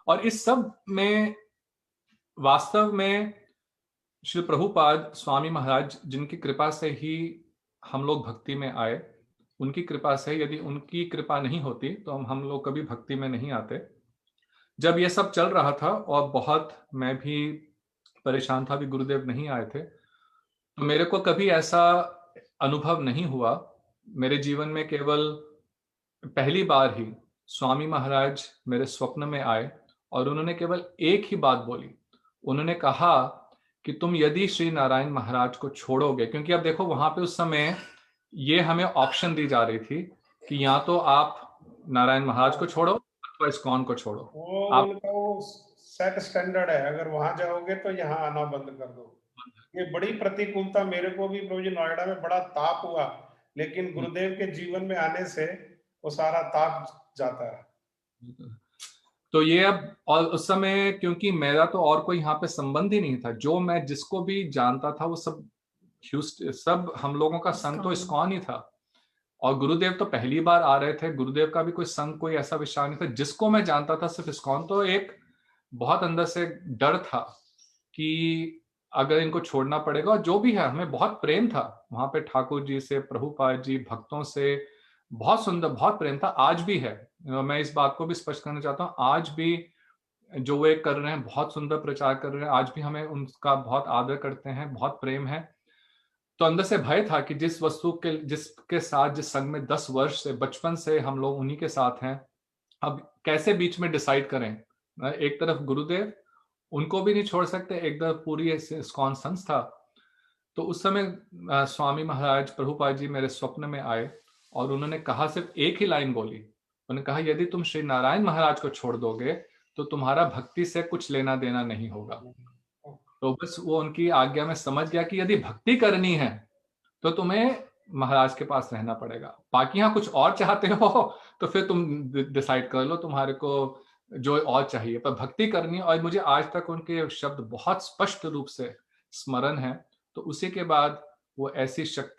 और इस सब में वास्तव में श्री प्रभुपाद स्वामी महाराज, जिनकी कृपा से ही हम लोग भक्ति में आए, उनकी कृपा से, यदि उनकी कृपा नहीं होती तो हम लोग कभी भक्ति में नहीं आते। जब ये सब चल रहा था और बहुत मैं भी परेशान था, भी गुरुदेव नहीं आए थे, तो मेरे को कभी ऐसा अनुभव नहीं हुआ। मेरे जीवन में केवल पहली बार ही स्वामी महाराज मेरे स्वप्न में आए और उन्होंने केवल एक ही बात बोली। उन्होंने कहा कि तुम यदि श्री नारायण महाराज को छोड़ोगे, क्योंकि अब देखो वहां पे उस समय ये हमें ऑप्शन दी जा रही थी कि या तो आप नारायण महाराज को छोड़ो अथवा इस्कॉन को छोड़ो। वो आप उनका वो सेट स्टैंडर्ड है, अगर वहां जाओगे तो यहाँ आना बंद कर दो। ये बड़ी प्रतिकूलता मेरे को भी प्रभु जी नोएडा में बड़ा ताप हुआ, लेकिन गुरुदेव के जीवन में आने से वो सारा ताप जाता है। तो ये अब, और उस समय क्योंकि मेरा तो और कोई यहाँ पे संबंध ही नहीं था, जो मैं जिसको भी जानता था वो सब सब हम लोगों का संग तो इस्कॉन ही था। और गुरुदेव तो पहली बार आ रहे थे, गुरुदेव का भी कोई संग, कोई ऐसा विचार नहीं था। जिसको मैं जानता था सिर्फ इस्कॉन। तो एक बहुत अंदर से डर था कि अगर इनको छोड़ना पड़ेगा। और जो भी है, हमें बहुत प्रेम था वहां पे ठाकुर जी से, प्रभुपाद जी, भक्तों से, बहुत सुंदर, बहुत प्रेम था, आज भी है। मैं इस बात को भी स्पष्ट करना चाहता हूँ, आज भी जो वे कर रहे हैं, बहुत सुंदर प्रचार कर रहे हैं, आज भी हमें उनका बहुत आदर करते हैं, बहुत प्रेम है। तो अंदर से भय था कि जिस वस्तु के, जिसके साथ, जिस संघ में 10 वर्ष से, बचपन से हम लोग उन्हीं के साथ हैं, अब कैसे बीच में डिसाइड करें। एक तरफ गुरुदेव, उनको भी नहीं छोड़ सकते, एक तरफ पूरी इस्कॉन संस्था। तो उस समय स्वामी महाराज प्रभुपाद जी मेरे स्वप्न में आए और उन्होंने कहा, सिर्फ एक ही लाइन बोली। उन्होंने कहा, यदि तुम श्री नारायण महाराज को छोड़ दोगे तो तुम्हारा भक्ति से कुछ लेना देना नहीं होगा। तो बस वो उनकी आज्ञा में समझ गया कि यदि भक्ति करनी है तो तुम्हें महाराज के पास रहना पड़ेगा। बाकी यहाँ कुछ और चाहते हो तो फिर तुम डिसाइड कर लो, तुम्हारे को जो और चाहिए, पर भक्ति करनी है। और मुझे आज तक उनके शब्द बहुत स्पष्ट रूप से स्मरण है। तो उसी के बाद वो ऐसी शक्ति